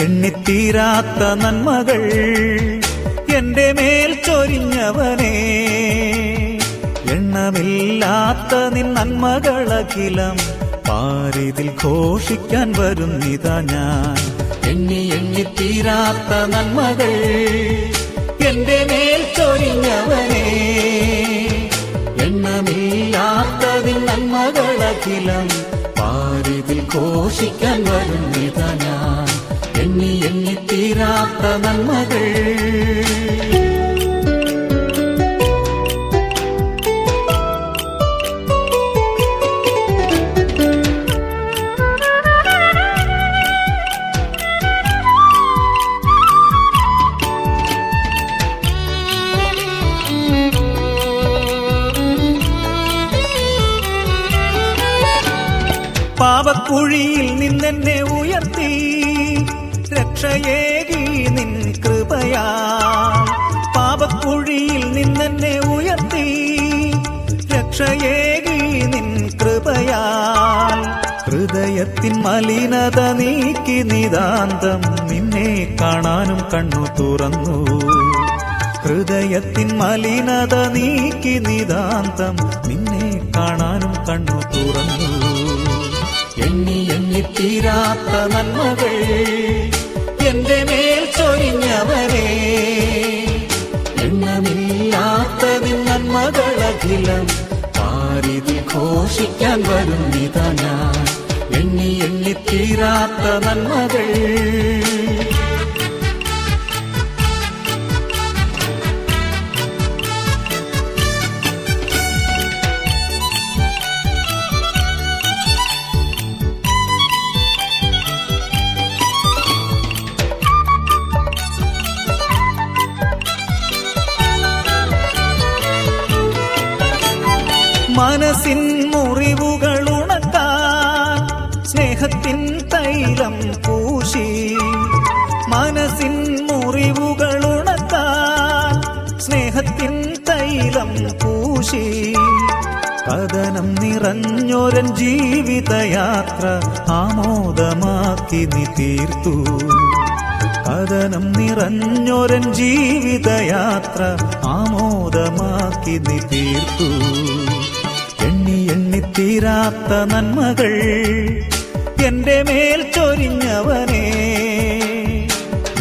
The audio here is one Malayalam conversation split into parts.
എണ്ണിത്തീരാത്ത നന്മകൾ എന്റെ മേൽ ചൊരിഞ്ഞവനേ, എണ്ണമില്ലാത്ത നിൻ നന്മകളഖിലം പാരിതിൽ ഘോഷിക്കാൻ വരുന്നിതാ ഞാൻ. എണ്ണിത്തീരാത്ത നന്മകൾ എന്റെ മേൽ ചൊരിഞ്ഞവനേ, എണ്ണമില്ലാത്ത നിൻ നന്മകളഖിലം പാരിതിൽ ഘോഷിക്കാൻ വരുന്നിതാ ഞാൻ. എണ്ണിത്തീരാത്ത നന്മകൾ. പാപക്കുഴിയിൽ നിന്നെന്നെ ഉയർത്തി രക്ഷയേകി നിൻ കൃപയാൽ. പാപക്കുഴിയിൽ നിന്നെന്നെ ഉയർത്തി രക്ഷയേകി നിൻ കൃപയാൽ. ഹൃദയത്തിൻ മലിനത നീക്കി നിതാന്തം നിന്നെ കാണാനും കണ്ണു തുറന്നു. ഹൃദയത്തിൻ മലിനത നീക്കി നിതാന്തം നിന്നെ കാണാനും കണ്ണു തുറന്നു. എണ്ണിത്തീരാത്ത നന്മകൾ എന്റെ മേൽ ചൊരിഞ്ഞവനേ, എണ്ണമില്ലാത്ത നിൻ നന്മകളഖിലം പാരിതിൽ ഘോഷിക്കാൻ വരുന്നിതാ ഞാൻ. എണ്ണിത്തീരാത്ത നന്മകൾ. മനസ്സിൻ മുറിവുകൾ ഉണക്കാൻ സ്നേഹത്തിൻ തൈലം പൂശി. മനസ്സിൻ മുറിവുകൾ ഉണക്കാൻ സ്നേഹത്തിൻ തൈലം പൂശി. കഥനം നിറഞ്ഞൊരൻ ജീവിതയാത്ര ആമോദമാക്കി നീ തീർത്തു. കഥനം നിറഞ്ഞൊരൻ ജീവിതയാത്ര ആമോദമാക്കി നീ തീർത്തു. എണ്ണിത്തീരാത്ത നന്മകൾ എന്റെ മേൽ ചൊരിഞ്ഞവനേ,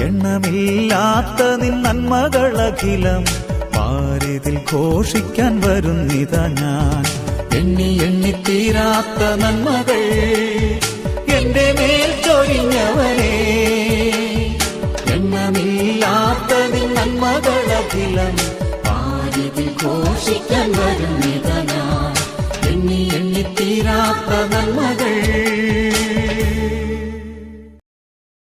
എണ്ണമില്ലാത്ത നിൻ നന്മകളഖിലം പാരിതിൽ ഘോഷിക്കാൻ വരുന്നിതാ ഞാൻ. എണ്ണിത്തീരാത്ത നന്മകൾ എന്റെ മേൽ ചൊരിഞ്ഞവനേ, എണ്ണമില്ലാത്ത നിൻ നന്മകളഖിലം പാരിതിൽ ഘോഷിക്കാൻ വരുന്നിതാ ഞാൻ. എണ്ണിത്തീരാത്ത നന്മകൾ.